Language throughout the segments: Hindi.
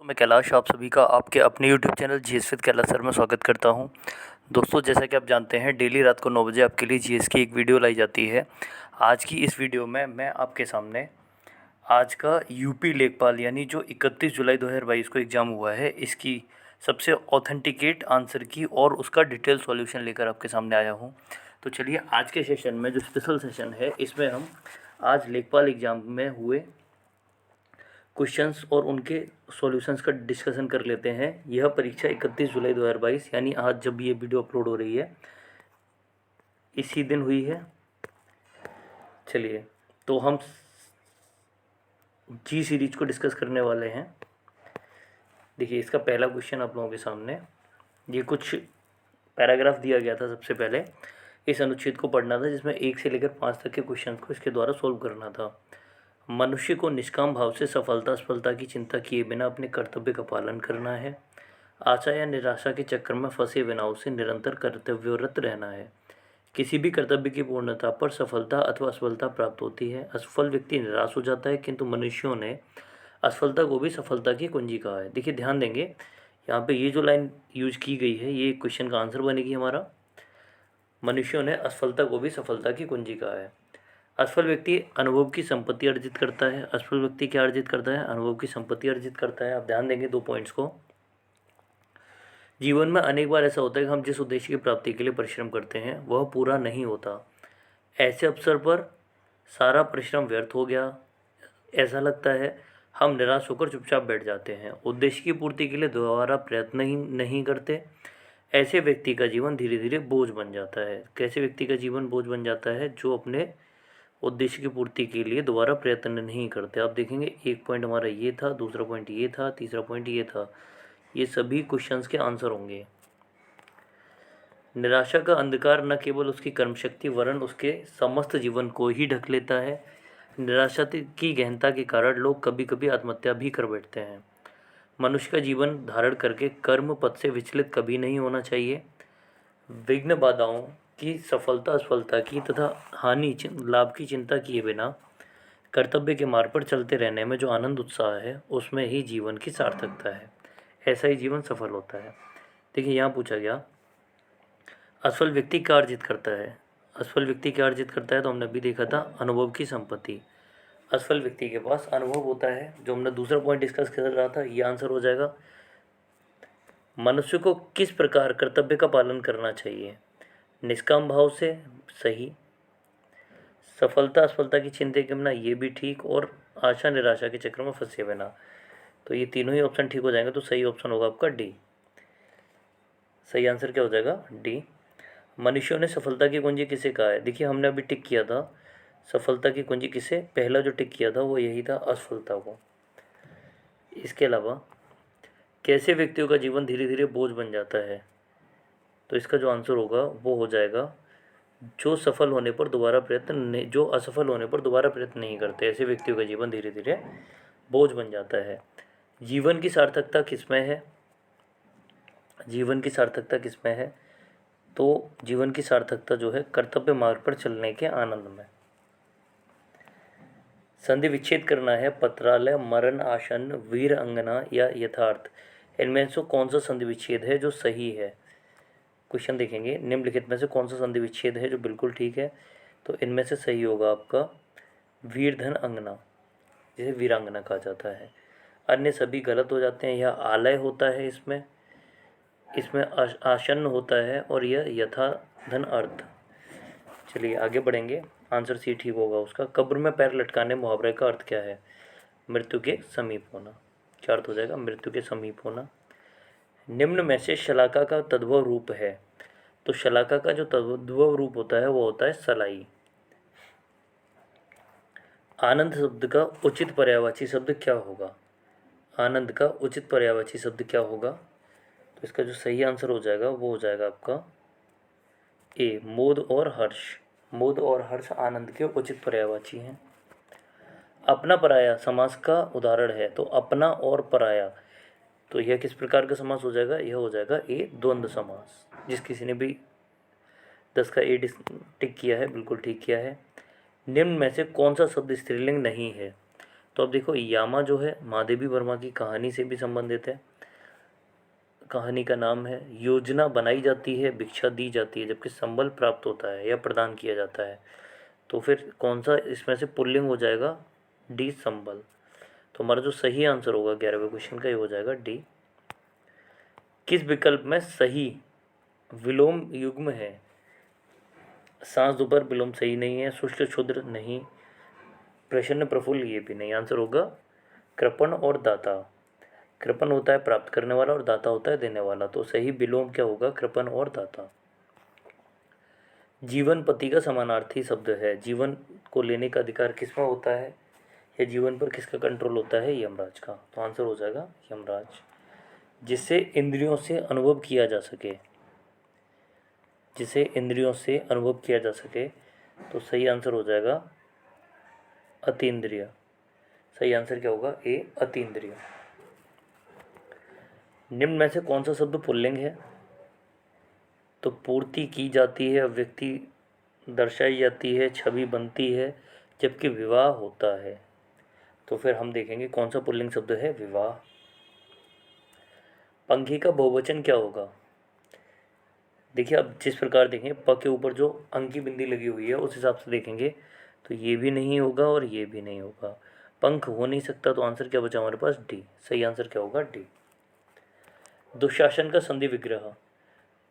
तो मैं कैलाश आप सभी का आपके अपने YouTube channel GS with Kailash sir में स्वागत करता हूं। दोस्तों, जैसा कि आप जानते हैं डेली रात को 9 बजे आपके लिए जीएस की एक वीडियो लाई जाती है। आज की इस वीडियो में मैं आपके सामने आज का यूपी लेखपाल यानी जो 31 जुलाई 2022 को एग्ज़ाम हुआ है, इसकी सबसे ऑथेंटिकेट आंसर की और उसका डिटेल सॉल्यूशन लेकर आपके सामने आया हूँ। तो चलिए, आज के सेशन में जो स्पेशल सेशन है, इसमें हम आज लेखपाल एग्ज़ाम में हुए क्वेश्चंस और उनके सॉल्यूशंस का डिस्कशन कर लेते हैं। यह परीक्षा 31 जुलाई 2022 यानी आज जब ये वीडियो अपलोड हो रही है इसी दिन हुई है। चलिए, तो हम जी सीरीज को डिस्कस करने वाले हैं। देखिए, इसका पहला क्वेश्चन आप लोगों के सामने, ये कुछ पैराग्राफ दिया गया था। सबसे पहले इस अनुच्छेद को पढ़ना था जिसमें 1 से लेकर 5 तक के क्वेश्चन को इसके द्वारा सोल्व करना था। मनुष्य को निष्काम भाव से सफलता असफलता की चिंता किए बिना अपने कर्तव्य का पालन करना है। आशा या निराशा के चक्कर में फंसे बिना उसे निरंतर कर्तव्यरत रहना है। किसी भी कर्तव्य की पूर्णता पर सफलता अथवा असफलता प्राप्त होती है। असफल व्यक्ति निराश हो जाता है, किंतु मनुष्यों ने असफलता को भी सफलता की कुंजी कहा है। देखिए, ध्यान देंगे, यहाँ पे ये जो लाइन यूज की गई है ये क्वेश्चन का आंसर बनेगी हमारा। मनुष्यों ने असफलता को भी सफलता की कुंजी कहा है। असफल व्यक्ति अनुभव की संपत्ति अर्जित करता है। असफल व्यक्ति क्या अर्जित करता है? अनुभव की संपत्ति अर्जित करता है। आप ध्यान देंगे 2 पॉइंट्स को। जीवन में अनेक बार ऐसा होता है कि हम जिस उद्देश्य की प्राप्ति के लिए परिश्रम करते हैं वह पूरा नहीं होता। ऐसे अवसर पर सारा परिश्रम व्यर्थ हो गया ऐसा लगता है। हम निराश होकर चुपचाप बैठ जाते हैं, उद्देश्य की पूर्ति के लिए दोबारा प्रयत्न ही नहीं करते। ऐसे व्यक्ति का जीवन धीरे धीरे बोझ बन जाता है। कैसे व्यक्ति का जीवन बोझ बन जाता है? जो अपने उद्देश्य की पूर्ति के लिए दोबारा प्रयत्न नहीं करते। आप देखेंगे, एक पॉइंट हमारा ये था, दूसरा पॉइंट ये था, तीसरा पॉइंट ये था। ये सभी क्वेश्चंस के आंसर होंगे। निराशा का अंधकार न केवल उसकी कर्मशक्ति वरन उसके समस्त जीवन को ही ढक लेता है। निराशा की गहनता के कारण लोग कभी कभी आत्महत्या भी कर बैठते हैं। मनुष्य का जीवन धारण करके कर्म पथ से विचलित कभी नहीं होना चाहिए। विघ्न बाधाओं की सफलता असफलता की तथा हानि लाभ की चिंता किए बिना कर्तव्य के मार्ग पर चलते रहने में जो आनंद उत्साह है उसमें ही जीवन की सार्थकता है। ऐसा ही जीवन सफल होता है। देखिए, यहाँ पूछा गया असफल व्यक्ति क्या अर्जित करता है। असफल व्यक्ति क्या अर्जित करता है? तो हमने अभी देखा था अनुभव की संपत्ति। असफल व्यक्ति के पास अनुभव होता है, जो हमने दूसरा पॉइंट डिस्कस कर रहा था। ये आंसर हो जाएगा। मनुष्य को किस प्रकार कर्तव्य का पालन करना चाहिए? निष्काम भाव से, सही। सफलता असफलता की चिंता के बिना, ये भी ठीक। और आशा निराशा के चक्र में फंसे बिना, तो ये तीनों ही ऑप्शन ठीक हो जाएंगे। तो सही ऑप्शन होगा आपका डी। सही आंसर क्या हो जाएगा? डी। मनुष्यों ने सफलता की कुंजी किसे कहा है? देखिए, हमने अभी टिक किया था सफलता की कुंजी किसे, पहला जो टिक किया था वो यही था, असफलता को। इसके अलावा कैसे व्यक्तियों का जीवन धीरे धीरे बोझ बन जाता है? तो इसका जो आंसर होगा वो हो जाएगा जो असफल होने पर दोबारा प्रयत्न नहीं करते। ऐसे व्यक्तियों का जीवन धीरे धीरे बोझ बन जाता है। जीवन की सार्थकता किसमें है? जीवन की सार्थकता किसमें है? तो जीवन की सार्थकता जो है कर्तव्य मार्ग पर चलने के आनंद में। संधि विच्छेद करना है। पत्रालय, मरण आसन्न, वीर अंगना या यथार्थ, इनमें से कौन सा संधि विच्छेद है जो सही है? क्वेश्चन देखेंगे, निम्नलिखित में से कौन सा संधि विच्छेद है जो बिल्कुल ठीक है? तो इनमें से सही होगा आपका वीरधन अंगना, जिसे वीरांगना कहा जाता है। अन्य सभी गलत हो जाते हैं। यह आलय होता है, इसमें आसन्न होता है, और यह यथा धन अर्थ। चलिए आगे बढ़ेंगे। आंसर सी ठीक होगा उसका। कब्र में पैर लटकाने मुहावरे का अर्थ क्या है? मृत्यु के समीप होना। क्या अर्थ हो जाएगा? मृत्यु के समीप होना। निम्न में से शलाका का तद्भव रूप है। तो शलाका का जो तद्भव रूप होता है वो होता है सलाई। आनंद शब्द का उचित पर्यायवाची शब्द क्या होगा? आनंद का उचित पर्यायवाची शब्द क्या होगा? तो इसका जो सही आंसर हो जाएगा वो हो जाएगा आपका ए, मोद और हर्ष। मोद और हर्ष आनंद के उचित पर्यायवाची हैं। अपना पराया समास का उदाहरण है। तो अपना और पराया, तो यह किस प्रकार का समास हो जाएगा? यह हो जाएगा ए, द्वंद्व समास। जिस किसी ने भी 10 का ए टिक किया है बिल्कुल ठीक किया है। निम्न में से कौन सा शब्द स्त्रीलिंग नहीं है? तो अब देखो यामा जो है महादेवी वर्मा की कहानी से भी संबंधित है। कहानी का नाम है योजना बनाई जाती है भिक्षा दी जाती है जबकि संबल प्राप्त होता है या प्रदान किया जाता है। तो फिर कौन सा इसमें से पुल्लिंग हो जाएगा? डी संबल। तो हमारा जो सही आंसर होगा 11वें क्वेश्चन का ये हो जाएगा डी। किस विकल्प में सही विलोम युग्म है? सांस दोपहर विलोम सही नहीं है, शुष्क क्षुद्र नहीं, प्रसन्न प्रफुल्ल ये भी नहीं। आंसर होगा कृपण और दाता। कृपण होता है प्राप्त करने वाला और दाता होता है देने वाला, तो सही विलोम क्या होगा? कृपण और दाता। जीवन पति का समानार्थी शब्द है। जीवन को लेने का अधिकार किसमें होता है या जीवन पर किसका कंट्रोल होता है? यमराज का। तो आंसर हो जाएगा यमराज। जिससे इंद्रियों से अनुभव किया जा सके, जिसे इंद्रियों से अनुभव किया जा सके, तो सही आंसर हो जाएगा अतीन्द्रिय। सही आंसर क्या होगा? ए अतीन्द्रिय। निम्न में से कौन सा शब्द पुल्लिंग है? तो पूर्ति की जाती है, अभिव्यक्ति दर्शाई जाती है, छवि बनती है, जबकि विवाह होता है। तो फिर हम देखेंगे कौन सा पुल्लिंग शब्द है? विवाह। पंखी का बहुवचन क्या होगा? देखिए अब जिस प्रकार देखें प के ऊपर जो अंक की बिंदी लगी हुई है उस हिसाब से देखेंगे तो ये भी नहीं होगा और ये भी नहीं होगा। पंख हो नहीं सकता, तो आंसर क्या बचा हमारे पास? डी। सही आंसर क्या होगा? डी। दुशासन का संधि विग्रह।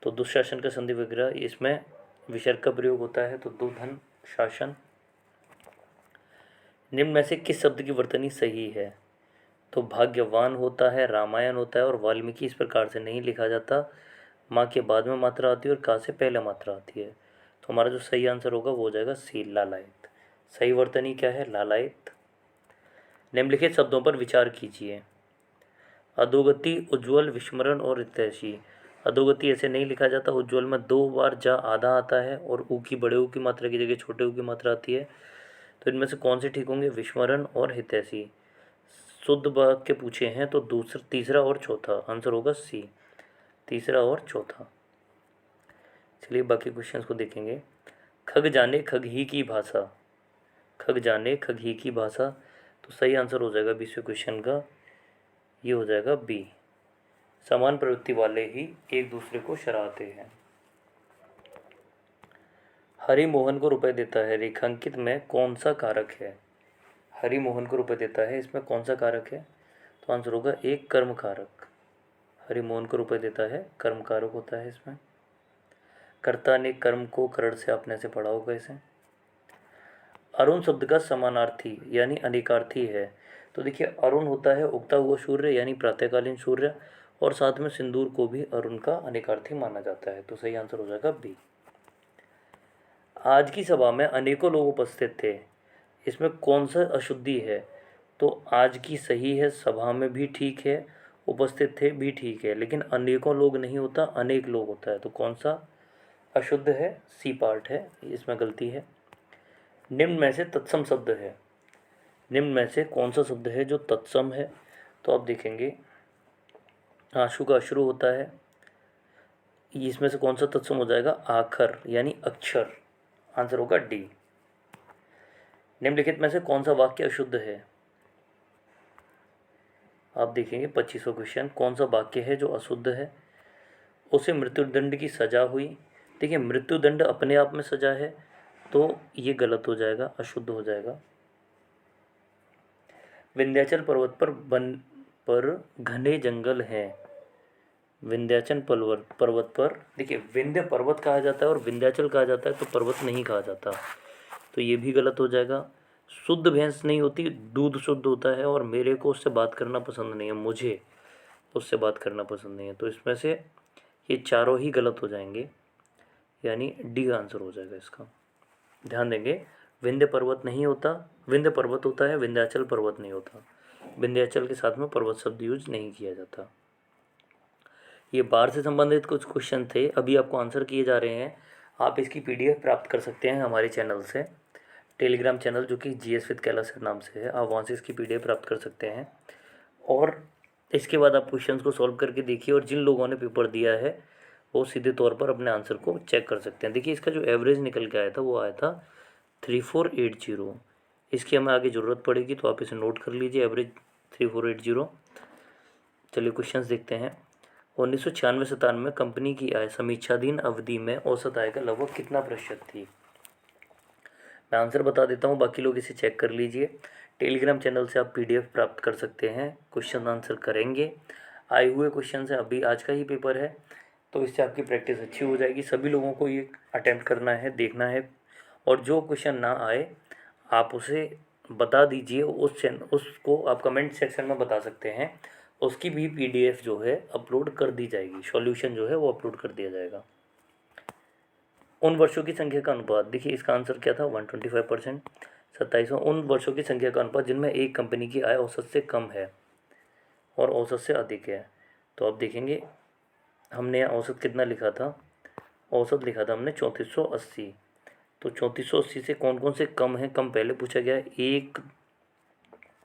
तो दुशासन का संधि विग्रह इसमें विसर्ग का प्रयोग होता है, तो दुधन शासन। निम्न में से किस शब्द की वर्तनी सही है? तो भाग्यवान होता है, रामायण होता है और वाल्मीकि इस प्रकार से नहीं लिखा जाता। माँ के बाद में मात्रा आती है और का से पहले मात्रा आती है। तो हमारा जो सही आंसर होगा वो हो जाएगा सी, लालायत। सही वर्तनी क्या है? लालायत। निम्नलिखित शब्दों पर विचार कीजिए। अधोगति, उज्ज्वल, विस्मरण और हितैषी। अधोगति ऐसे नहीं लिखा जाता। उज्ज्वल में 2 बार जा आधा आता है और ऊ की बड़े ऊ की मात्रा की जगह छोटे ऊ की मात्रा आती है। तो इनमें से कौन से ठीक होंगे? विस्मरण और हितैषी। शुद्ध वाक्य पूछे हैं तो दूसरा, तीसरा और चौथा। आंसर होगा सी, तीसरा और चौथा। चलिए बाकी क्वेश्चंस को देखेंगे। खग जाने खग ही की भाषा। खग जाने खग ही की भाषा। तो सही आंसर हो जाएगा 20वें क्वेश्चन का, ये हो जाएगा बी। समान प्रवृत्ति वाले ही एक दूसरे को सराहते हैं। हरि मोहन को रुपए देता है, रेखांकित में कौन सा कारक है? हरि मोहन को रुपए देता है, इसमें कौन सा कारक है? तो आंसर होगा एक कर्म कारक। हरि मोहन को रुपए देता है, कर्म कारक होता है इसमें। कर्ता ने कर्म को करण से अपने से पढ़ा होगा इसे। अरुण शब्द का समानार्थी यानी अनेकार्थी है। तो देखिए अरुण होता है उगता हुआ सूर्य यानी प्रातःकालीन सूर्य, और साथ में सिंदूर को भी अरुण का अनेकार्थी माना जाता है। तो सही आंसर हो जाएगा बी। आज की सभा में अनेकों लोग उपस्थित थे, इसमें कौन सा अशुद्धि है? तो आज की सही है, सभा में भी ठीक है, उपस्थित थे भी ठीक है, लेकिन अनेकों लोग नहीं होता, अनेक लोग होता है। तो कौन सा अशुद्ध है? सी पार्ट है, इसमें गलती है। निम्न में से तत्सम शब्द है। निम्न में से कौन सा शब्द है जो तत्सम है? तो आप देखेंगे आशु का अश्रु होता है, इसमें से कौन सा तत्सम हो जाएगा? आखर यानी अक्षर। आंसर होगा डी। निम्नलिखित में से कौन सा वाक्य अशुद्ध है? आप देखेंगे 25वां क्वेश्चन, कौन सा वाक्य है जो अशुद्ध है? उसे मृत्युदंड की सजा हुई। देखिए मृत्युदंड अपने आप में सजा है, तो ये गलत हो जाएगा, अशुद्ध हो जाएगा। विंध्याचल पर्वत पर घने जंगल हैं। विंध्याचल पर्वत पर, देखिए विंध्य पर्वत कहा जाता है और विंध्याचल कहा जाता है, तो पर्वत नहीं कहा जाता, तो ये भी गलत हो जाएगा। शुद्ध भैंस नहीं होती, दूध शुद्ध होता है, और मेरे को उससे बात करना पसंद नहीं है, मुझे उससे बात करना पसंद नहीं है। तो इसमें से ये चारों ही गलत हो जाएंगे, यानी डी आंसर हो जाएगा इसका। ध्यान देंगे, विंध्य पर्वत नहीं होता, विंध्य पर्वत होता है, विंध्याचल पर्वत नहीं होता। विंध्याचल के साथ में पर्वत शब्द यूज नहीं किया जाता। ये बाढ़ से संबंधित कुछ क्वेश्चन थे, अभी आपको आंसर किए जा रहे हैं। आप इसकी पीडीएफ प्राप्त कर सकते हैं हमारे चैनल से, टेलीग्राम चैनल जो कि जीएस विद कैलाश नाम से है, आप वहाँ से इसकी पीडीएफ प्राप्त कर सकते हैं। और इसके बाद आप क्वेश्चंस को सॉल्व करके देखिए, और जिन लोगों ने पेपर दिया है वो सीधे तौर पर अपने आंसर को चेक कर सकते हैं। देखिए इसका जो एवरेज निकल के आया था वो आया था 3480। इसकी हमें आगे ज़रूरत पड़ेगी, तो आप इसे नोट कर लीजिए, एवरेज 3480। चलिए क्वेश्चंस देखते हैं। 1996-97 में कंपनी की आय समीक्षाधीन अवधि में औसत आय का लगभग कितना प्रतिशत थी? मैं आंसर बता देता हूँ, बाकी लोग इसे चेक कर लीजिए। टेलीग्राम चैनल से आप पीडीएफ प्राप्त कर सकते हैं, क्वेश्चन आंसर करेंगे। आए हुए क्वेश्चन है, अभी आज का ही पेपर है, तो इससे आपकी प्रैक्टिस अच्छी हो जाएगी। सभी लोगों को ये अटेम्प्ट करना है, देखना है, और जो क्वेश्चन ना आए आप उसे बता दीजिए, उसको आप कमेंट सेक्शन में बता सकते हैं। उसकी भी पीडीएफ जो है अपलोड कर दी जाएगी, सॉल्यूशन जो है वो अपलोड कर दिया जाएगा। उन वर्षों की संख्या का अनुपात, देखिए इसका आंसर क्या था, 125%। 27वां, उन वर्षों की संख्या का अनुपात जिनमें एक कंपनी की आय औसत से कम है और औसत से अधिक है। तो आप देखेंगे हमने यहाँ औसत कितना लिखा था, औसत लिखा था हमने 3480। तो 3480 से कौन कौन से कम है, कम पहले पूछा गया है। एक,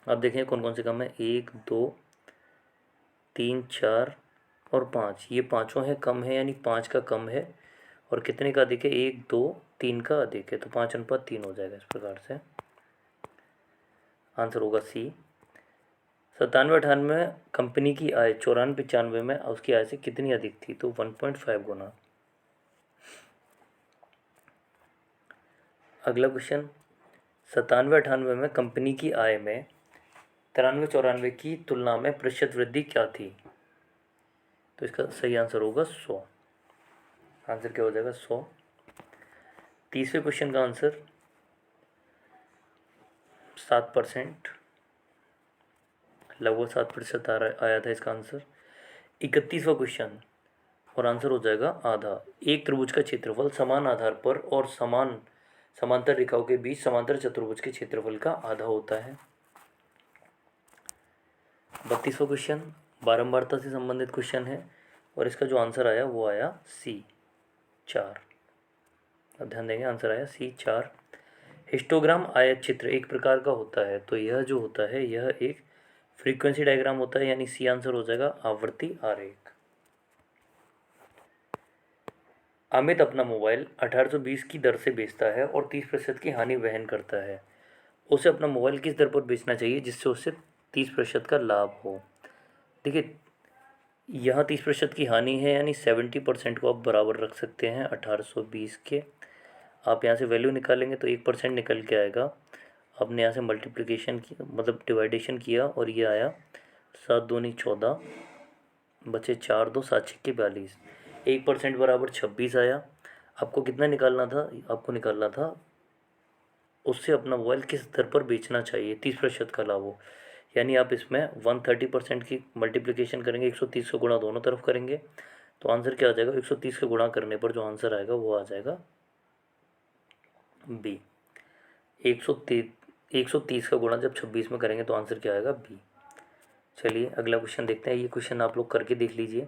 आप देखें कौन कौन से कम है, 1 2 3 4 और 5, ये पाँचों हैं कम है, यानी 5 का कम है। और कितने का अधिक है, 1 2 3 का अधिक है, तो 5:3 हो जाएगा। इस प्रकार से आंसर होगा सी। 97-98 में कंपनी की आय 94-95 में उसकी आय से कितनी अधिक थी, तो 1.5 गुना। अगला क्वेश्चन, 97-98 में कंपनी की आय में 93-94 की तुलना में प्रतिशत वृद्धि क्या थी, तो इसका सही आंसर होगा 100। आंसर क्या हो जाएगा, 100। 30वें क्वेश्चन का आंसर 7%, लगभग 7% आया था इसका आंसर। 31वां क्वेश्चन, और आंसर हो जाएगा आधा। एक त्रिभुज का क्षेत्रफल समान आधार पर और समांतर रेखाओं के बीच समांतर चतुर्भुज के क्षेत्रफल का आधा होता है। 32वां क्वेश्चन बारंबारता से संबंधित क्वेश्चन है, और इसका जो आंसर आया वो आया सी 4। अब ध्यान देंगे, आंसर आया सी 4। हिस्टोग्राम आयत चित्र एक प्रकार का होता है, तो यह जो होता है यह एक फ्रीक्वेंसी डायग्राम होता है, यानी सी आंसर हो जाएगा आवर्ती आरेख। अमित अपना मोबाइल 1820 की दर से बेचता है और 30% की हानि वहन करता है। उसे अपना मोबाइल किस दर पर बेचना चाहिए जिससे उसे 30% का लाभ हो? देखिए यहाँ 30% की हानि है, यानी 70% को आप बराबर रख सकते हैं 1820 के। आप यहाँ से वैल्यू निकालेंगे तो 1% निकल के आएगा। आपने यहाँ से मल्टीप्लिकेशन किया, मतलब डिवाइडेशन किया, और ये आया 7 दूनी 14, बचे 4 2 7 6 42। 1% बराबर 26 आया। आपको कितना निकालना था, आपको निकालना था उससे अपना मोबाइल किस दर पर बेचना चाहिए 30% का लाभ हो। यानी आप इसमें 130% की मल्टीप्लिकेशन करेंगे, 130 का गुणा दोनों तरफ करेंगे, तो आंसर क्या आ जाएगा, 130 का गुणा करने पर जो आंसर आएगा वो आ जाएगा बी। 130 का गुणा जब 26 में करेंगे तो आंसर क्या आएगा, बी। चलिए अगला क्वेश्चन देखते हैं। ये क्वेश्चन आप लोग करके देख लीजिए।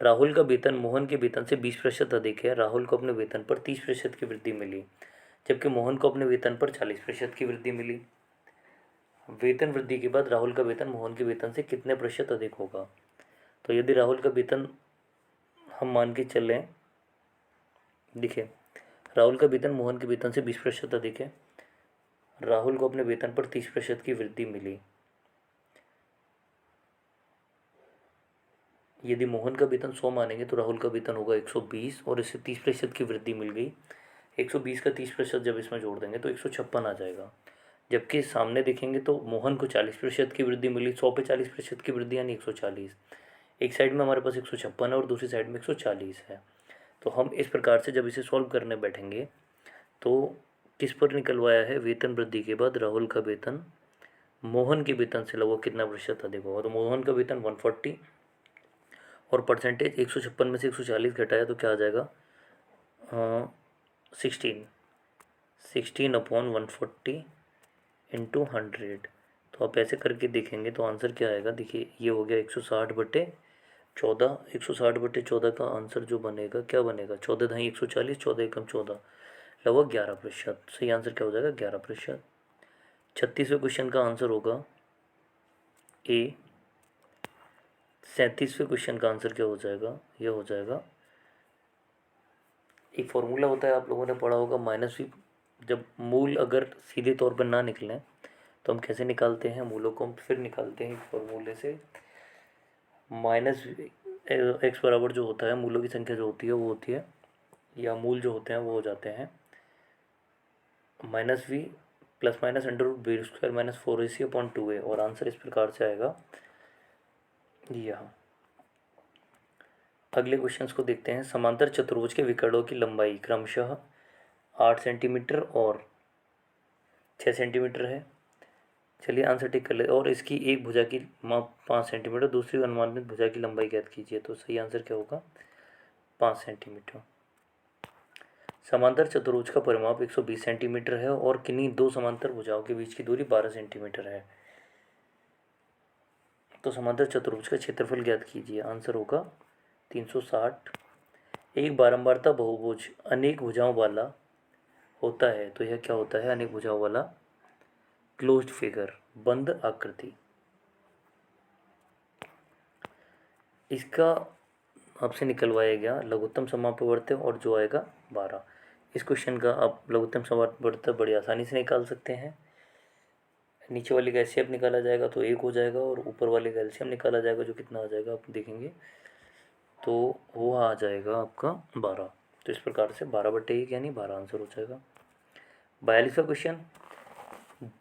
राहुल का वेतन मोहन के वेतन से 20% अधिक है। राहुल को अपने वेतन पर 30% की वृद्धि मिली, जबकि मोहन को अपने वेतन पर 40% की वृद्धि मिली। वेतन वृद्धि के बाद राहुल का वेतन मोहन के वेतन से कितने प्रतिशत अधिक होगा? तो यदि राहुल का वेतन हम मान के चलें, देखिए राहुल का वेतन मोहन के वेतन से 20% अधिक है, राहुल को अपने वेतन पर 30% की वृद्धि मिली। यदि मोहन का वेतन 100 मानेंगे तो राहुल का वेतन होगा 120, और इससे 30% की वृद्धि मिल गई। 120 का 30% जब इसमें जोड़ देंगे तो 156 आ जाएगा। जबकि सामने देखेंगे तो मोहन को 40% की वृद्धि मिली, 100 पे 40% की वृद्धि यानी 140। एक साइड में हमारे पास 156 है और दूसरी साइड में 140 है। तो हम इस प्रकार से जब इसे सॉल्व करने बैठेंगे तो किस पर निकलवाया है, वेतन वृद्धि के बाद राहुल का वेतन मोहन के वेतन से लगभग कितना प्रतिशत अधिक होगा। तो मोहन का वेतन 140 और परसेंटेज 156 में से 140 घटाया तो क्या आ जाएगा, 16 अपॉन 140 इंटू 100। तो आप ऐसे करके देखेंगे तो आंसर क्या आएगा, देखिए ये हो गया 160/14। 160/14 का आंसर जो बनेगा क्या बनेगा, 14 ढाई 140, 14 एकम 14, लगभग 11%। सही आंसर क्या हो जाएगा, 11%। 36वें क्वेश्चन का आंसर होगा ए। 37वें क्वेश्चन का आंसर क्या हो जाएगा, यह हो जाएगा, एक फॉर्मूला होता है आप लोगों ने पढ़ा होगा, -v जब मूल अगर सीधे तौर पर ना निकलें तो हम कैसे निकालते हैं मूलों को? हम फिर निकालते हैं फॉर्मूले से, माइनस एक्स बराबर जो होता है मूलों की संख्या जो होती है वो होती है, या मूल जो होते हैं वो हो जाते हैं minus b plus minus under root b square minus 4ac/2a, और आंसर इस प्रकार से आएगा यहाँ। अगले क्वेश्चंस को देखते हैं। समांतर चतुर्भुज के विकर्णों की लंबाई क्रमशः 8 सेंटीमीटर और 6 सेंटीमीटर है। चलिए आंसर टिक कर ले। और इसकी एक भुजा की माप 5 सेंटीमीटर, दूसरी अनुमानित भुजा की लंबाई ज्ञात कीजिए। तो सही आंसर क्या होगा? 5 सेंटीमीटर। समांतर चतुर्भुज का परिमाप 120 सेंटीमीटर है और किन्हीं दो समांतर भुजाओं के बीच की दूरी 12 सेंटीमीटर है। तो समांतर चतुर्भुज का क्षेत्रफल ज्ञात कीजिए। आंसर होगा 360। एक बारंबारता बहुभुज अनेक भुजाओं वाला होता है, तो यह क्या होता है? अनेक भुजाओं वाला क्लोज्ड फिगर, बंद आकृति। इसका आपसे निकलवाया गया लघुत्तम समापवर्त और जो आएगा 12। इस क्वेश्चन का आप लघुत्तम समापवर्त बड़ी आसानी से निकाल सकते हैं। नीचे वाले का एलसीएम निकाला जाएगा तो 1 हो जाएगा, और ऊपर वाले का एलसीएम निकाला जाएगा जो कितना आ जाएगा आप देखेंगे, तो वो आ जाएगा आपका 12। तो इस प्रकार से 12/1 यानी 12 आंसर हो जाएगा। 42वां क्वेश्चन।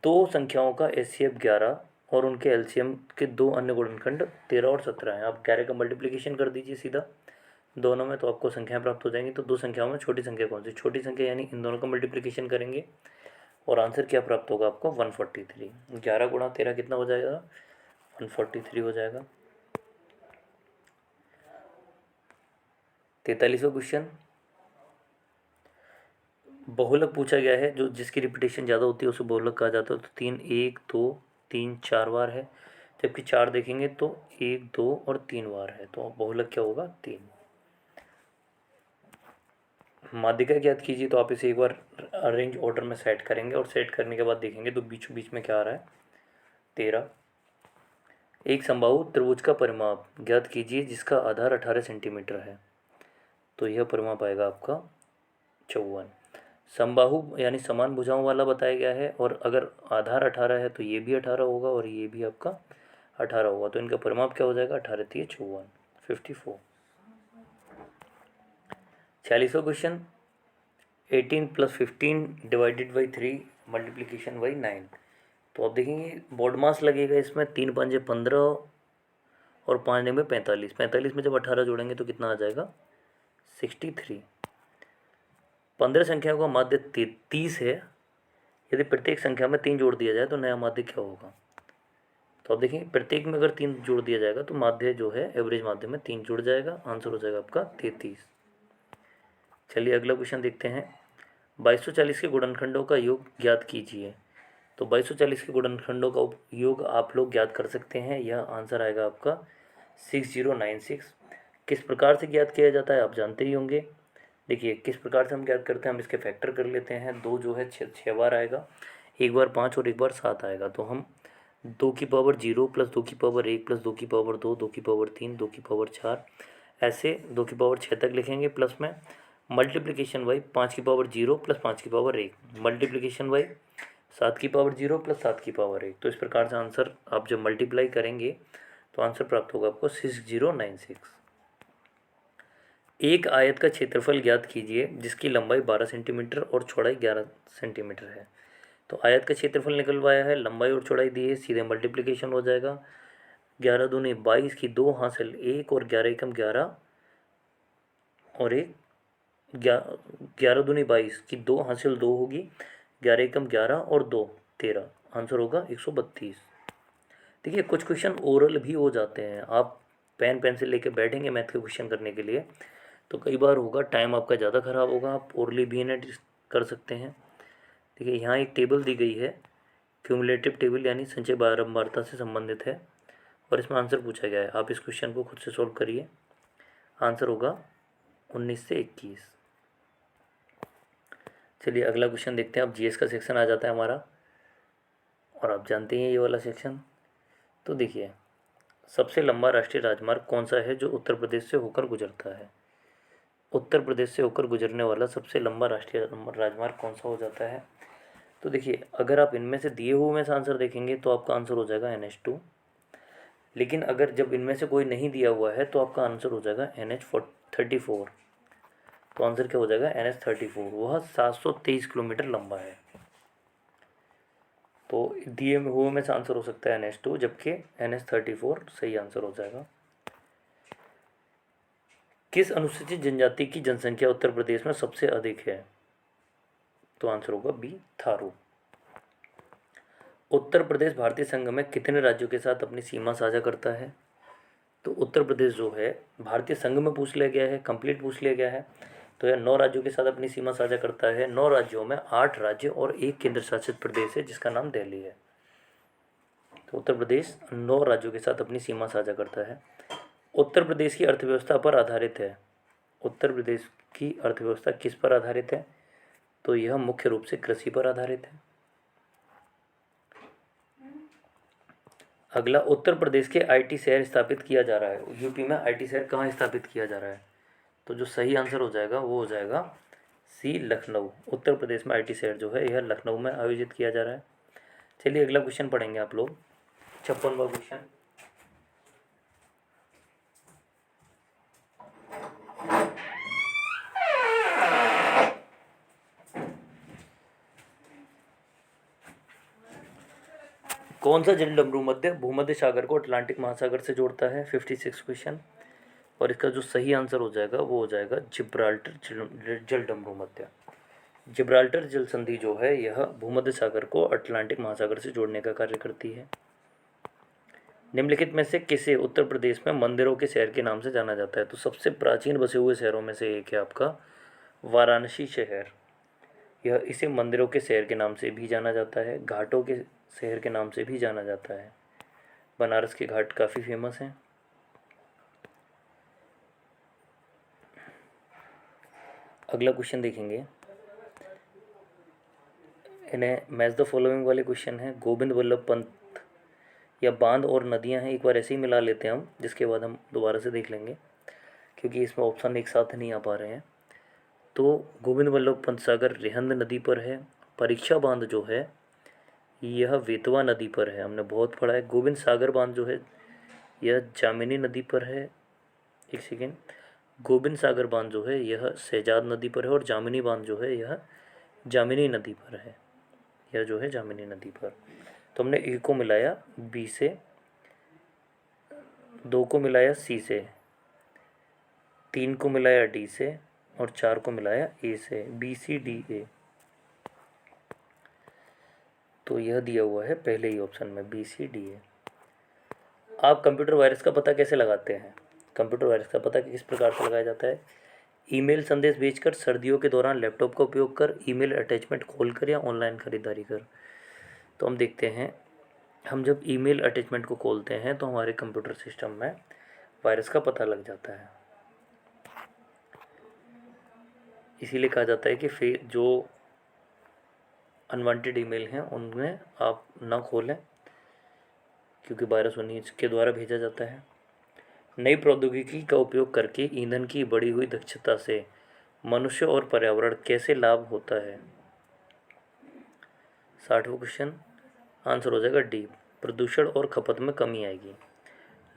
दो संख्याओं का एचसीएफ 11 और उनके एलसीएम के दो अन्य गुणनखंड 13 और 17 हैं। आप 11 का मल्टीप्लिकेशन कर दीजिए सीधा दोनों में, तो आपको संख्याएं प्राप्त हो जाएंगी। तो दो संख्याओं में छोटी संख्या कौन सी? छोटी संख्या यानी इन दोनों का मल्टीप्लिकेशन करेंगे और आंसर क्या प्राप्त होगा आपको? 143। 11 गुणा 13 कितना हो जाएगा? 143 हो जाएगा। 43वां क्वेश्चन। बहुलक पूछा गया है, जो जिसकी रिपीटेशन ज़्यादा होती है उसे बहुलक कहा जाता है। तो 3 1 2 3 4 बार है, जबकि 4 देखेंगे तो 1 2 और 3 बार है। तो बहुलक क्या होगा? 3। माध्यिका ज्ञात कीजिए। तो आप इसे एक बार अरेंज ऑर्डर में सेट करेंगे और सेट करने के बाद देखेंगे तो बीचों बीच में क्या आ रहा है? 13। एक समबाहु त्रिभुज का परिमाप ज्ञात कीजिए जिसका आधार 18 सेंटीमीटर है। तो यह परिमाप आएगा आपका 54। समबाहु यानी समान भुजाओं वाला बताया गया है, और अगर आधार 18 है तो ये भी 18 होगा और ये भी आपका 18 होगा। तो इनका परिमाप क्या हो जाएगा? 18 3 54, 54। 46वां question. 18 + 15 divided by 3 multiplication by 9। तो आप देखेंगे बोर्ड मास लगेगा इसमें। 3 पंजे 15 और 5 में 45। 45 में जब 18 जोड़ेंगे तो कितना आ जाएगा? 63। 15 संख्याओं का माध्य 30 है। यदि प्रत्येक संख्या में 3 जोड़ दिया जाए तो नया माध्य क्या होगा? तो आप देखेंगे प्रत्येक में अगर 3 जोड़ दिया जाएगा तो माध्य जो है एवरेज माध्य में 3 जुड़ जाएगा। आंसर हो जाएगा आपका 33। चलिए अगला क्वेश्चन देखते हैं। 2240 के गुणनखंडों का योग ज्ञात कीजिए। तो 2240 के गुणनखंडों का योग आप लोग ज्ञात कर सकते हैं। यह आंसर आएगा आपका 6096। किस प्रकार से ज्ञात किया जाता है आप जानते ही होंगे। देखिए किस प्रकार से हम ज्ञात करते हैं। हम इसके फैक्टर कर लेते हैं। 2 जो है 6 बार आएगा, एक बार 5 और एक बार 7 आएगा। तो हम 2 की पावर 0 प्लस 2 की पावर 1 प्लस 2 की पावर 2, 2 की पावर 3, 2 की पावर 4, ऐसे 2 की पावर 6 तक लिखेंगे। प्लस में मल्टीप्लिकेशन बाई 5 की पावर 0 प्लस 5 की पावर 1, मल्टीप्लिकेशन बाई 7 की पावर 0 प्लस 7 की पावर 1। तो इस प्रकार से आंसर आप जब मल्टीप्लाई करेंगे तो आंसर प्राप्त होगा आपको 6096। एक आयत का क्षेत्रफल ज्ञात कीजिए जिसकी लंबाई 12 सेंटीमीटर और चौड़ाई 11 सेंटीमीटर है। तो आयत का क्षेत्रफल निकलवाया है, लंबाई और चौड़ाई दी है, सीधे मल्टीप्लिकेशन हो जाएगा। 11 दूनी 22 की 2 हासिल 1 और 11 एकम 11 और 1, 11 दूनी 22 की 2 हासिल 2 होगी, 11 एकम 11 और 2 13। आंसर होगा 132। देखिए कुछ क्वेश्चन ओरल भी हो जाते हैं। आप पेन पेंसिल लेके बैठेंगे मैथ के क्वेश्चन करने के लिए तो कई बार होगा टाइम आपका ज़्यादा ख़राब होगा, आप ओरली भी इन्हें कर सकते हैं। देखिए यहाँ एक टेबल दी गई है, क्यूमुलेटिव टेबल यानी संचय बारंबारता से संबंधित है, और इसमें आंसर पूछा गया है। आप इस क्वेश्चन को खुद से सॉल्व करिए। आंसर होगा 19 से 21। चलिए अगला क्वेश्चन देखते हैं। अब जीएस का सेक्शन आ जाता है हमारा, और आप जानते हैं ये वाला सेक्शन। तो देखिए सबसे लंबा राष्ट्रीय राजमार्ग कौन सा है जो उत्तर प्रदेश से होकर गुजरता है? उत्तर प्रदेश से होकर गुजरने वाला सबसे लंबा राष्ट्रीय राजमार्ग कौन सा हो जाता है? तो देखिए, अगर आप इनमें से दिए हुए में से आंसर देखेंगे तो आपका आंसर हो जाएगा NH2। लेकिन अगर जब इनमें से कोई नहीं दिया हुआ है तो आपका आंसर हो जाएगा NH34। तो आंसर क्या हो जाएगा? NH34। वह 723 किलोमीटर लंबा है। तो दिए हुए में से आंसर हो सकता है NH2, जबकि NH34 सही आंसर हो जाएगा। किस अनुसूचित जनजाति की जनसंख्या उत्तर प्रदेश में सबसे अधिक है? तो आंसर होगा बी, थारू। उत्तर प्रदेश भारतीय संघ में कितने राज्यों के साथ अपनी सीमा साझा करता है? तो उत्तर प्रदेश जो है भारतीय संघ में पूछ लिया गया है, कंप्लीट पूछ लिया गया है। तो यह 9 राज्यों के साथ अपनी सीमा साझा करता है। 9 राज्यों में 8 राज्य और 1 केंद्र शासित प्रदेश है जिसका नाम दिल्ली है। तो उत्तर प्रदेश 9 राज्यों के साथ अपनी सीमा साझा करता है। उत्तर प्रदेश की अर्थव्यवस्था पर आधारित है। उत्तर प्रदेश की अर्थव्यवस्था किस पर आधारित है? तो यह मुख्य रूप से कृषि पर आधारित है। अगला, उत्तर प्रदेश के IT शहर स्थापित किया जा रहा है। यूपी में IT शहर कहाँ स्थापित किया जा रहा है? तो जो सही आंसर हो जाएगा वो हो जाएगा सी, लखनऊ। उत्तर प्रदेश में IT शहर जो है यह लखनऊ में आयोजित किया जा रहा है। चलिए अगला क्वेश्चन पढ़ेंगे आप लोग, 56वां क्वेश्चन। कौन सा जल डमरू भूमध्य सागर को अटलांटिक महासागर से जोड़ता है? 56 क्वेश्चन। और इसका जो सही आंसर हो जाएगा वो हो जाएगा जिब्राल्टर जल डमरू मध्य। जिब्राल्टर जल संधि जो है यह भूमध्य सागर को अटलांटिक महासागर से जोड़ने का कार्य करती है। निम्नलिखित में से किसे उत्तर प्रदेश में मंदिरों के शहर के नाम से जाना जाता है? तो सबसे प्राचीन बसे हुए शहरों में से एक है आपका वाराणसी शहर। यह इसे मंदिरों के शहर के नाम से भी जाना जाता है, घाटों के शहर के नाम से भी जाना जाता है। बनारस के घाट काफ़ी फेमस हैं। अगला क्वेश्चन देखेंगे, इन्हें मैच द फॉलोइंग वाले क्वेश्चन है। गोविंद वल्लभ पंत या बांध और नदियां हैं, एक बार ऐसे ही मिला लेते हैं हम, जिसके बाद हम दोबारा से देख लेंगे क्योंकि इसमें ऑप्शन एक साथ नहीं आ पा रहे हैं। तो गोविंद वल्लभ पंत सागर रिहंद नदी पर है। परीक्षा बांध जो है यह वेतवा नदी पर है, हमने बहुत पढ़ा है। गोविंद सागर बांध जो है यह जामिनी नदी पर है। एक सेकेंड, गोविंद सागर बांध जो है यह शहजाद नदी पर है और जामिनी बांध जो है यह जामिनी नदी पर है। यह जो है जामिनी नदी पर। तो हमने ए को मिलाया बी से, 2 को मिलाया सी से, 3 को मिलाया डी से और 4 को मिलाया ए से, BCDA। तो यह दिया हुआ है पहले ही ऑप्शन में BCDA। आप कंप्यूटर वायरस का पता कैसे लगाते हैं? कंप्यूटर वायरस का पता किस प्रकार से लगाया जाता है? ईमेल संदेश भेजकर, सर्दियों के दौरान लैपटॉप का उपयोग कर, ईमेल अटैचमेंट खोलकर या ऑनलाइन खरीदारी कर। तो हम देखते हैं, हम जब ईमेल अटैचमेंट को खोलते हैं तो हमारे कंप्यूटर सिस्टम में वायरस का पता लग जाता है। इसीलिए कहा जाता है कि जो अनवांटेड ईमेल हैं उनमें आप ना खोलें क्योंकि वायरस उन्हीं के द्वारा भेजा जाता है। नई प्रौद्योगिकी का उपयोग करके ईंधन की बढ़ी हुई दक्षता से मनुष्य और पर्यावरण कैसे लाभ होता है? 60वां क्वेश्चन, आंसर हो जाएगा डी, प्रदूषण और खपत में कमी आएगी।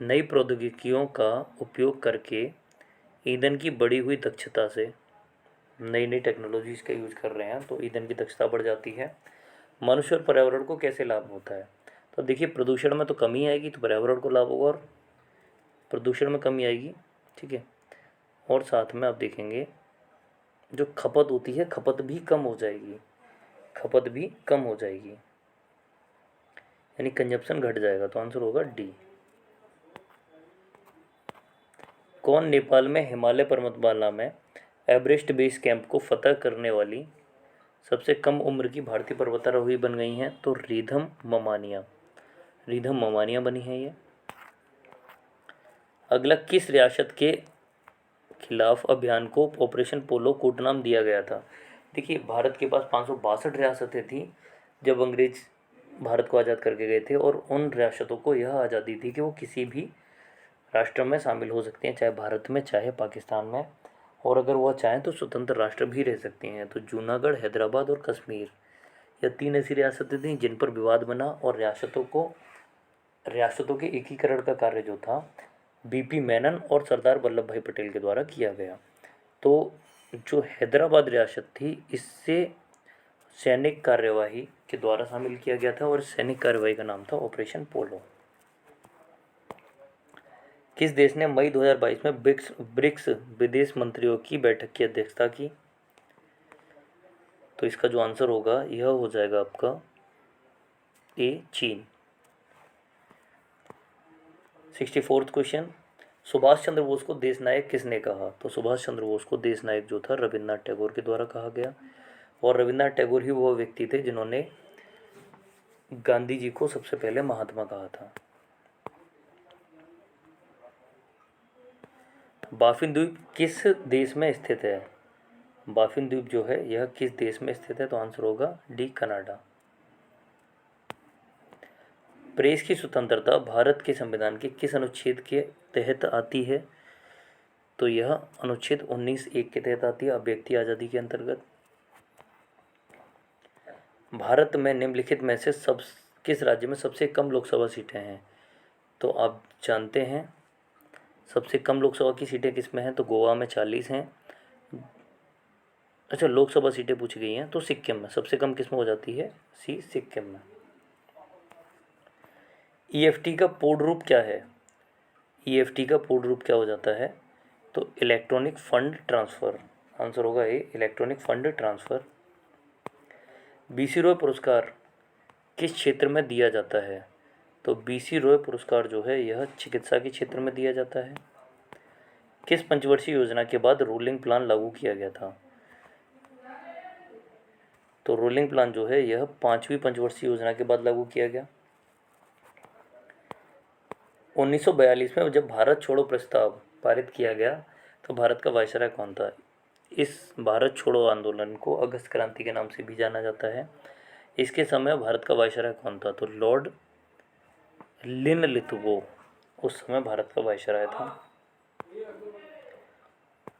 नई प्रौद्योगिकियों का उपयोग करके ईंधन की बढ़ी हुई दक्षता से, नई नई टेक्नोलॉजीज़ का यूज कर रहे हैं तो ईंधन की दक्षता बढ़ जाती है। मनुष्य और पर्यावरण को कैसे लाभ होता है? तो देखिए, प्रदूषण में तो कमी आएगी तो पर्यावरण को लाभ होगा और प्रदूषण में कमी आएगी, ठीक है। और साथ में आप देखेंगे जो खपत होती है खपत भी कम हो जाएगी, खपत भी कम हो जाएगी, यानी कंजप्शन घट जाएगा। तो आंसर होगा डी। कौन नेपाल में हिमालय पर्वतमाला में एवरेस्ट बेस कैंप को फतह करने वाली सबसे कम उम्र की भारतीय पर्वतारोही बन गई हैं? तो रिधम ममानिया, रिधम ममानिया बनी है ये। अगला, किस रियासत के खिलाफ अभियान को ऑपरेशन पोलो कोड नाम दिया गया था? देखिए, भारत के पास 562 रियासतें थी जब अंग्रेज भारत को आज़ाद करके गए थे और उन रियासतों को यह आज़ादी थी कि वो किसी भी राष्ट्र में शामिल हो सकते हैं, चाहे भारत में चाहे पाकिस्तान में। और अगर वह चाहें तो स्वतंत्र राष्ट्र भी रह सकती हैं। तो जूनागढ़, हैदराबाद और कश्मीर, यह 3 ऐसी रियासतें थीं जिन पर विवाद बना और रियासतों के एकीकरण का कार्य जो था बीपी मेनन और सरदार वल्लभ भाई पटेल के द्वारा किया गया। तो जो हैदराबाद रियासत थी इससे सैनिक कार्यवाही के द्वारा शामिल किया गया था और सैनिक कार्यवाही का नाम था ऑपरेशन पोलो। किस देश ने मई 2022 में ब्रिक्स विदेश मंत्रियों की बैठक की अध्यक्षता की? तो इसका जो आंसर होगा यह हो जाएगा आपका ए, चीन। 64वां क्वेश्चन, सुभाष चंद्र बोस को देश नायक किसने कहा? तो सुभाष चंद्र बोस को देश नायक जो था रविन्द्रनाथ टैगोर के द्वारा कहा गया, और रविन्द्रनाथ टैगोर ही वह व्यक्ति थे जिन्होंने गांधी जी को सबसे पहले महात्मा कहा था। बाफिन द्वीप किस देश में स्थित है? बाफिन द्वीप जो है यह किस देश में स्थित है? तो आंसर होगा डी, कनाडा। प्रेस की स्वतंत्रता भारत के संविधान के किस अनुच्छेद के तहत आती है? तो यह अनुच्छेद 19(1) के तहत आती है, अभिव्यक्ति आज़ादी के अंतर्गत। भारत में निम्नलिखित में से किस राज्य में सबसे कम लोकसभा सीटें हैं? तो आप जानते हैं सबसे कम लोकसभा की सीटें किस में हैं? तो गोवा में 40 हैं। अच्छा, लोकसभा सीटें पूछी गई हैं तो सिक्किम में सबसे कम किस में हो जाती है? सी, सिक्किम में। ईएफटी का पूर्ण रूप क्या है? ईएफटी का पूर्ण रूप क्या हो जाता है? तो इलेक्ट्रॉनिक फंड ट्रांसफ़र। आंसर होगा A, electronic fund transfer. BC Roy पुरस्कार किस क्षेत्र में दिया जाता है? तो बीसी रॉय पुरस्कार जो है यह चिकित्सा के क्षेत्र में दिया जाता है। किस पंचवर्षीय योजना के बाद रोलिंग प्लान लागू किया गया था? तो रोलिंग प्लान जो है यह 5वीं पंचवर्षीय योजना के बाद लागू किया गया। 1942 में जब भारत छोड़ो प्रस्ताव पारित किया गया तो भारत का वायसराय कौन था? इस भारत छोड़ो आंदोलन को अगस्त क्रांति के नाम से भी जाना जाता है। इसके समय भारत का वायसराय कौन था? तो लॉर्ड लिनलिथगो उस समय भारत का वायसराय था।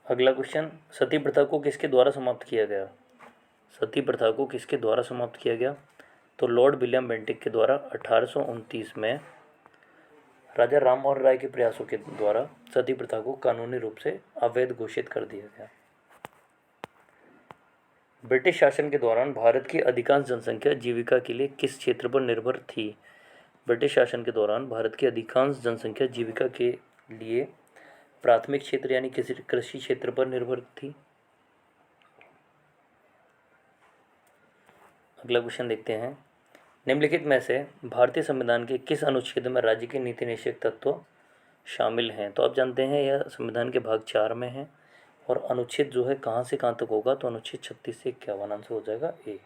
अगला क्वेश्चन, सती प्रथा को किसके द्वारा समाप्त किया गया? सती प्रथा को किसके द्वारा समाप्त किया गया? तो लॉर्ड विलियम बेंटिक के द्वारा 1829 में राजा राम मोहन राय के प्रयासों के द्वारा सती प्रथा को कानूनी रूप से अवैध घोषित कर दिया गया। ब्रिटिश शासन के दौरान भारत की अधिकांश जनसंख्या जीविका के लिए किस क्षेत्र पर निर्भर थी? ब्रिटिश शासन के दौरान भारत की अधिकांश जनसंख्या जीविका के लिए प्राथमिक क्षेत्र यानी किसी कृषि क्षेत्र पर निर्भर थी। अगला क्वेश्चन देखते हैं, निम्नलिखित में से भारतीय संविधान के किस अनुच्छेद में राज्य के नीति निषेध तत्व शामिल हैं? तो आप जानते हैं यह संविधान के भाग 4 में है और अनुच्छेद जो है कहाँ से कहाँ तक होगा? तो अनुच्छेद 36 से 51, आंसर हो जाएगा ए।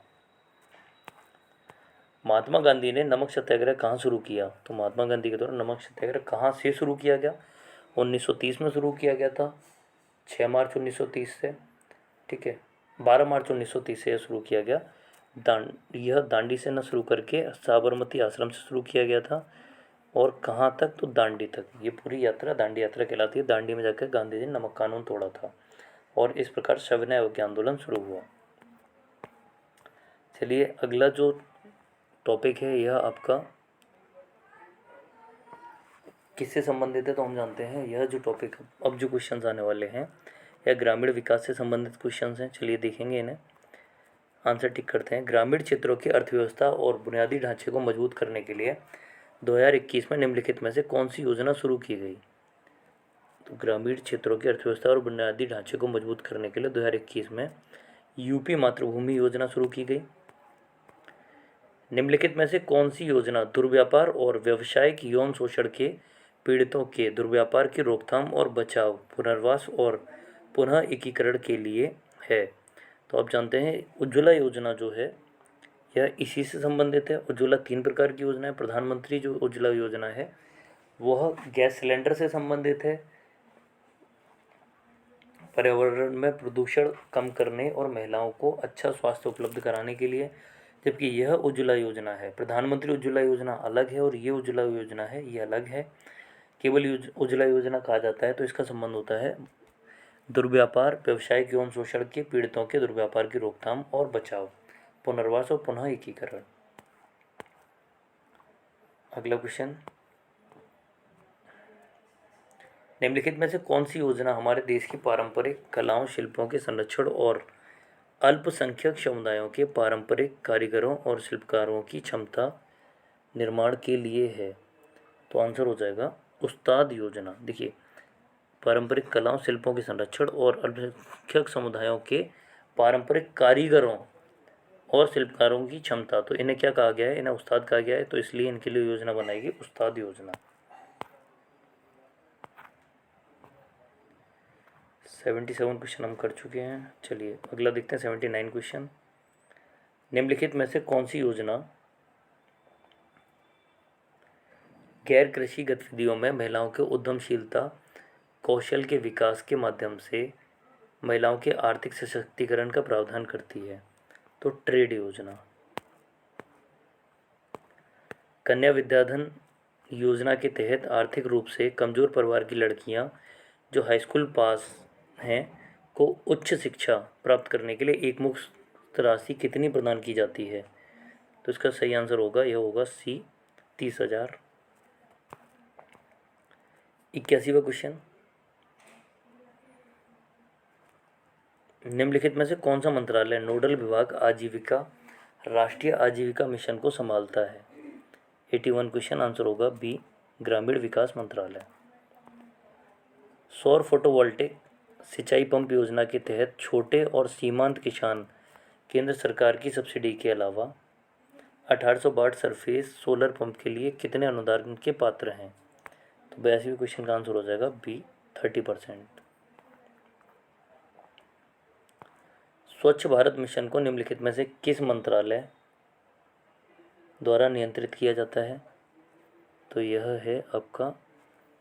महात्मा गांधी ने नमक सत्याग्रह कहाँ शुरू किया? तो महात्मा गांधी के द्वारा नमक सत्याग्रह कहाँ से शुरू किया गया? 1930 में शुरू किया गया था, 6 मार्च 1930 से, ठीक है, 12 मार्च 1930 से यह शुरू किया गया। यह दांडी से न शुरू करके साबरमती आश्रम से शुरू किया गया था और कहाँ तक? तो दांडी तक। ये पूरी यात्रा दांडी यात्रा कहलाती है। दांडी में जाकर गांधी जी ने नमक कानून तोड़ा था और इस प्रकार सविनय अवज्ञा आंदोलन शुरू हुआ। चलिए अगला जो टॉपिक है यह आपका किससे संबंधित है? तो हम जानते हैं यह जो टॉपिक अब जो क्वेश्चंस आने वाले हैं यह ग्रामीण विकास से संबंधित क्वेश्चंस हैं। चलिए देखेंगे इन्हें, आंसर टिक करते हैं। ग्रामीण क्षेत्रों की अर्थव्यवस्था और बुनियादी ढांचे को मजबूत करने के लिए 2021 में निम्नलिखित में से कौन सी योजना शुरू की गई? तो ग्रामीण क्षेत्रों की अर्थव्यवस्था और बुनियादी ढांचे को मजबूत करने के लिए 2021 में यूपी मातृभूमि योजना शुरू की गई। निम्नलिखित में से कौन सी योजना दुर्व्यापार और व्यावसायिक यौन शोषण के पीड़ितों के दुर्व्यापार की रोकथाम और बचाव, पुनर्वास और पुनः एकीकरण के लिए है? तो आप जानते हैं उज्ज्वला योजना जो है यह इसी से संबंधित है। उज्ज्वला 3 प्रकार की योजना है। प्रधानमंत्री जो उज्ज्वला योजना है वह गैस सिलेंडर से संबंधित है, पर्यावरण में प्रदूषण कम करने और महिलाओं को अच्छा स्वास्थ्य उपलब्ध कराने के लिए, जबकि यह उज्ज्वला योजना है, प्रधानमंत्री उज्ज्वला योजना अलग है और ये उज्ज्वला योजना है ये अलग है। केवल उज्ज्वला योजना कहा जाता है तो इसका संबंध होता है दुर्व्यापार, व्यवसायिक यौन शोषण के पीड़ितों के दुर्व्यापार की रोकथाम और बचाव, पुनर्वास और पुनः एकीकरण। अगला क्वेश्चन, निम्नलिखित में से कौन सी योजना हमारे देश की पारंपरिक कलाओं शिल्पों के संरक्षण और अल्पसंख्यक समुदायों के पारंपरिक कारीगरों और शिल्पकारों की क्षमता निर्माण के लिए है? तो आंसर हो जाएगा उस्ताद योजना। देखिए, पारंपरिक कलाओं शिल्पों के संरक्षण और अल्पसंख्यक समुदायों के पारंपरिक कारीगरों और शिल्पकारों की क्षमता, तो इन्हें क्या कहा गया है? इन्हें उस्ताद कहा गया है, तो इसलिए इनके लिए योजना बनाएगी उस्ताद योजना। 77 क्वेश्चन हम कर चुके हैं। चलिए अगला देखते हैं 79 क्वेश्चन। निम्नलिखित में से कौन सी योजना गैर कृषि गतिविधियों में महिलाओं के उद्यमशीलता कौशल के विकास के माध्यम से महिलाओं के आर्थिक सशक्तिकरण का प्रावधान करती है? तो ट्रेड योजना। कन्या विद्याधन योजना के तहत आर्थिक रूप से कमजोर परिवार की लड़कियां जो हाई स्कूल पास हैं को उच्च शिक्षा प्राप्त करने के लिए एक मुश्त राशि कितनी प्रदान की जाती है? तो इसका सही आंसर होगा, यह होगा सी, 30,000। 81वां क्वेश्चन, निम्नलिखित में से कौन सा मंत्रालय नोडल विभाग आजीविका राष्ट्रीय आजीविका मिशन को संभालता है? 81 क्वेश्चन, आंसर होगा बी, ग्रामीण विकास मंत्रालय। सौर फोटोवोल्टिक सिंचाई पंप योजना के तहत छोटे और सीमांत किसान केंद्र सरकार की सब्सिडी के अलावा 1800 वाट सरफेस सोलर पंप के लिए कितने अनुदान के पात्र हैं? तो 82वें क्वेश्चन का आंसर हो जाएगा बी, 30%। स्वच्छ भारत मिशन को निम्नलिखित में से किस मंत्रालय द्वारा नियंत्रित किया जाता है? तो यह है आपका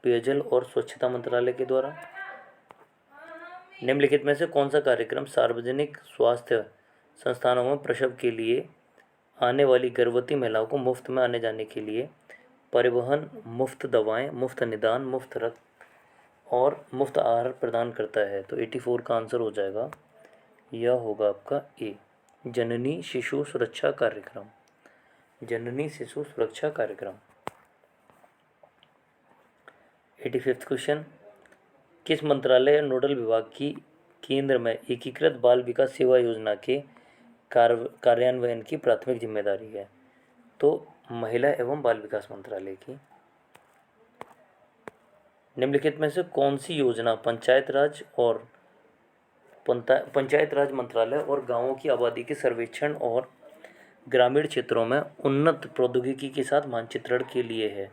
पेयजल और स्वच्छता मंत्रालय के द्वारा। निम्नलिखित में से कौन सा कार्यक्रम सार्वजनिक स्वास्थ्य संस्थानों में प्रसव के लिए आने वाली गर्भवती महिलाओं को मुफ्त में आने जाने के लिए परिवहन, मुफ्त दवाएं, मुफ्त निदान, मुफ्त रक्त और मुफ्त आहार प्रदान करता है? तो 84 का आंसर हो जाएगा, यह होगा आपका ए, जननी शिशु सुरक्षा कार्यक्रम। जननी शिशु सुरक्षा कार्यक्रम। 85वां क्वेश्चन, किस मंत्रालय या नोडल विभाग की केंद्र में एकीकृत बाल विकास सेवा योजना के कार्यान्वयन की प्राथमिक जिम्मेदारी है? तो महिला एवं बाल विकास मंत्रालय की। निम्नलिखित में से कौन सी योजना पंचायत राज मंत्रालय और गांवों की आबादी के सर्वेक्षण और ग्रामीण क्षेत्रों में उन्नत प्रौद्योगिकी के साथ मानचित्रण के लिए है?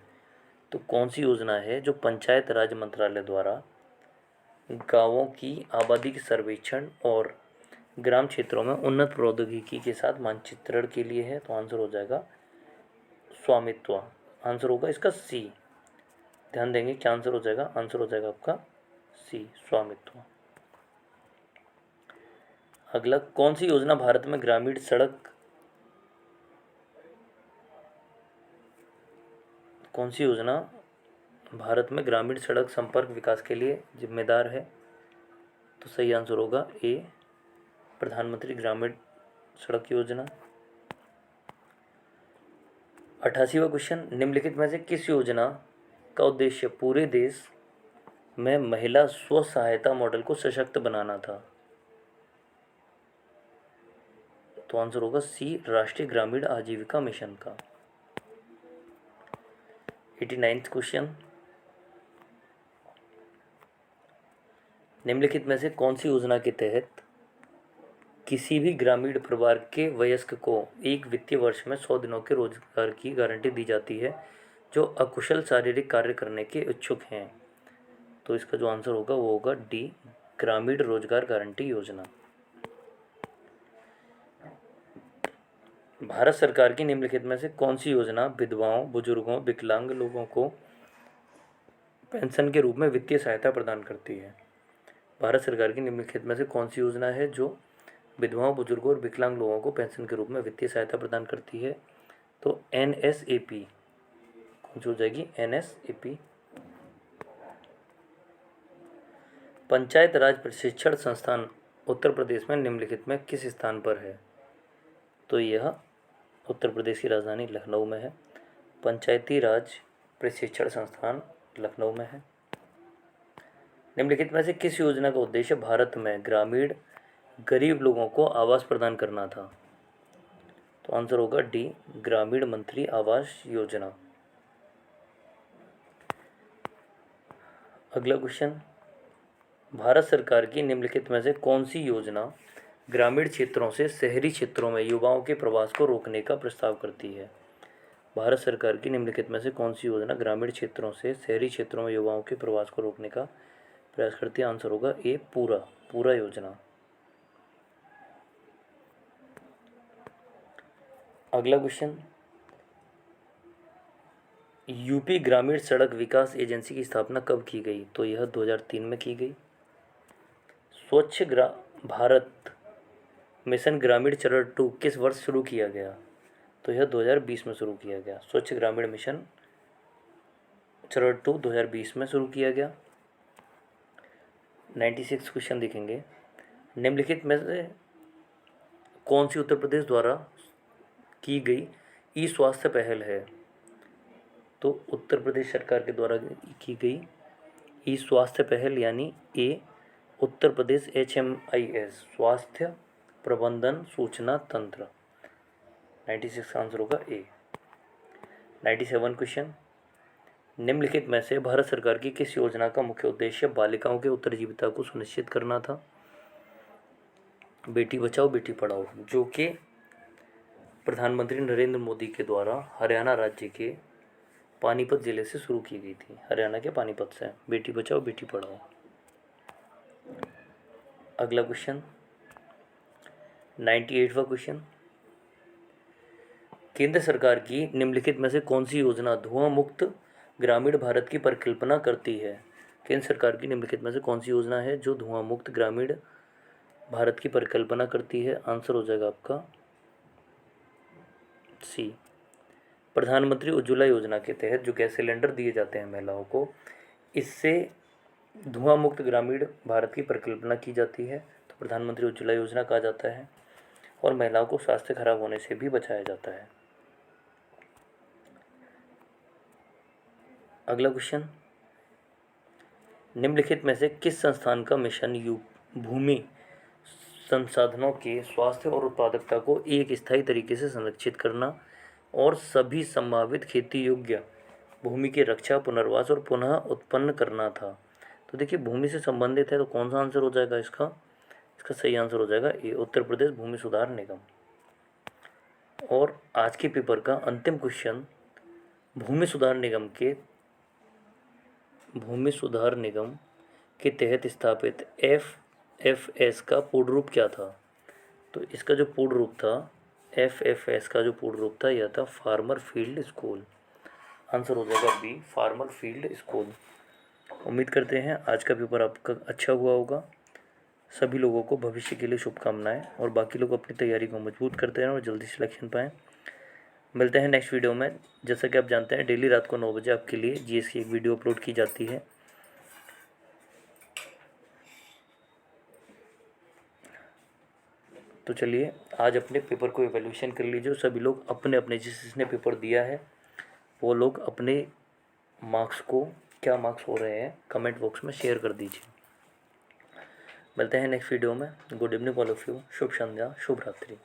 तो कौन सी योजना है जो पंचायत राज मंत्रालय द्वारा गांवों की आबादी के सर्वेक्षण और ग्राम क्षेत्रों में उन्नत प्रौद्योगिकी के साथ मानचित्रण के लिए है? तो आंसर हो जाएगा स्वामित्व। आंसर होगा इसका सी। ध्यान देंगे क्या आंसर हो जाएगा? आंसर हो जाएगा आपका सी, स्वामित्व। अगला, कौन सी योजना भारत में ग्रामीण सड़क संपर्क विकास के लिए जिम्मेदार है? तो सही आंसर होगा ए, प्रधानमंत्री ग्रामीण सड़क योजना। 88वां क्वेश्चन, निम्नलिखित में से किस योजना का उद्देश्य पूरे देश में महिला स्व सहायता मॉडल को सशक्त बनाना था? तो आंसर होगा सी, राष्ट्रीय ग्रामीण आजीविका मिशन का। 89वां क्वेश्चन, निम्नलिखित में से कौन सी योजना के तहत किसी भी ग्रामीण परिवार के वयस्क को एक वित्तीय वर्ष में 100 दिनों के रोजगार की गारंटी दी जाती है जो अकुशल शारीरिक कार्य करने के इच्छुक हैं? तो इसका जो आंसर होगा वो होगा डी, ग्रामीण रोजगार गारंटी योजना। भारत सरकार की निम्नलिखित में से कौन सी योजना विधवाओं, बुजुर्गों, विकलांग लोगों को पेंशन के रूप में वित्तीय सहायता प्रदान करती है? भारत सरकार की निम्नलिखित में से कौन सी योजना है जो विधवाओं, बुजुर्गों और विकलांग लोगों को पेंशन के रूप में वित्तीय सहायता प्रदान करती है? तो NSAP। कौन सी हो जाएगी? NSAP। पंचायत राज प्रशिक्षण संस्थान उत्तर प्रदेश में निम्नलिखित में किस स्थान पर है? तो यह उत्तर प्रदेश की राजधानी लखनऊ में है। पंचायती राज प्रशिक्षण संस्थान लखनऊ में है। निम्नलिखित में से किस योजना का उद्देश्य भारत में ग्रामीण गरीब लोगों को आवास प्रदान करना था? तो आंसर होगा डी, ग्रामीण मंत्री आवास योजना। अगला क्वेश्चन, भारत सरकार की निम्नलिखित में से कौन सी योजना ग्रामीण क्षेत्रों से शहरी क्षेत्रों में युवाओं के प्रवास को रोकने का प्रस्ताव करती है? भारत सरकार की निम्नलिखित में से कौन सी योजना ग्रामीण क्षेत्रों से शहरी क्षेत्रों में युवाओं के प्रवास को रोकने का प्रयास करती है? आंसर होगा ए, पूरा योजना। अगला क्वेश्चन, यूपी ग्रामीण सड़क विकास एजेंसी की स्थापना कब की गई? तो यह 2003 में की गई। स्वच्छ भारत मिशन ग्रामीण चरण 2 किस वर्ष शुरू किया गया? तो यह 2020 में शुरू किया गया। स्वच्छ ग्रामीण मिशन चरण 2 2020 में शुरू किया गया। 96 क्वेश्चन देखेंगे, निम्नलिखित में से कौन सी उत्तर प्रदेश द्वारा की गई ई स्वास्थ्य पहल है? तो उत्तर प्रदेश सरकार के द्वारा की गई ई स्वास्थ्य पहल यानी ए, उत्तर प्रदेश HMIS स्वास्थ्य प्रबंधन सूचना तंत्र। 96 आंसर होगा ए। 97 क्वेश्चन, निम्नलिखित में से भारत सरकार की किस योजना का मुख्य उद्देश्य बालिकाओं के उत्तरजीविता को सुनिश्चित करना था? बेटी बचाओ बेटी पढ़ाओ, जो कि प्रधानमंत्री नरेंद्र मोदी के द्वारा हरियाणा राज्य के पानीपत जिले से शुरू की गई थी। हरियाणा के पानीपत से बेटी बचाओ बेटी पढ़ाओ। अगला क्वेश्चन, 98वां क्वेश्चन, केंद्र सरकार की निम्नलिखित में से कौन सी योजना धुआं मुक्त ग्रामीण भारत की परिकल्पना करती है? केंद्र सरकार की निम्नलिखित में से कौन सी योजना है जो धुआं मुक्त ग्रामीण भारत की परिकल्पना करती है? आंसर हो जाएगा आपका सी, प्रधानमंत्री उज्ज्वला योजना के तहत जो गैस सिलेंडर दिए जाते हैं महिलाओं को, इससे धुआं मुक्त ग्रामीण भारत की परिकल्पना की जाती है, तो प्रधानमंत्री उज्ज्वला योजना कहा जाता है, और महिलाओं को स्वास्थ्य खराब होने से भी बचाया जाता है। अगला क्वेश्चन, निम्नलिखित में से किस संस्थान का मिशन भूमि संसाधनों के स्वास्थ्य और उत्पादकता को एक स्थायी तरीके से संरक्षित करना और सभी संभावित खेती योग्य भूमि की रक्षा, पुनर्वास और पुनः उत्पन्न करना था? तो देखिए, भूमि से संबंधित है तो कौन सा आंसर हो जाएगा इसका? इसका सही आंसर हो जाएगा ए, उत्तर प्रदेश भूमि सुधार निगम। और आज के पेपर का अंतिम क्वेश्चन, भूमि सुधार निगम के तहत स्थापित FFS का पूर्ण रूप क्या था? तो इसका जो पूर्ण रूप था, FFS का जो पूर्ण रूप था, यह था फार्मर फील्ड स्कूल। आंसर हो जाएगा बी, फार्मर फील्ड स्कूल। उम्मीद करते हैं आज का पेपर आपका अच्छा हुआ होगा। सभी लोगों को भविष्य के लिए शुभकामनाएं, और बाकी लोग अपनी तैयारी को मजबूत करते रहें और जल्दी सिलेक्शन पाएँ। मिलते हैं नेक्स्ट वीडियो में। जैसा कि आप जानते हैं, डेली रात को 9 बजे आपके लिए GS की एक वीडियो अपलोड की जाती है। तो चलिए, आज अपने पेपर को इवैल्यूएशन कर लीजिए। सभी लोग अपने अपने जिसने पेपर दिया है वो लोग अपने मार्क्स को, क्या मार्क्स हो रहे हैं, कमेंट बॉक्स में शेयर कर दीजिए। मिलते हैं नेक्स्ट वीडियो में। Good evening all of you. शुभ संध्या, शुभ रात्रि।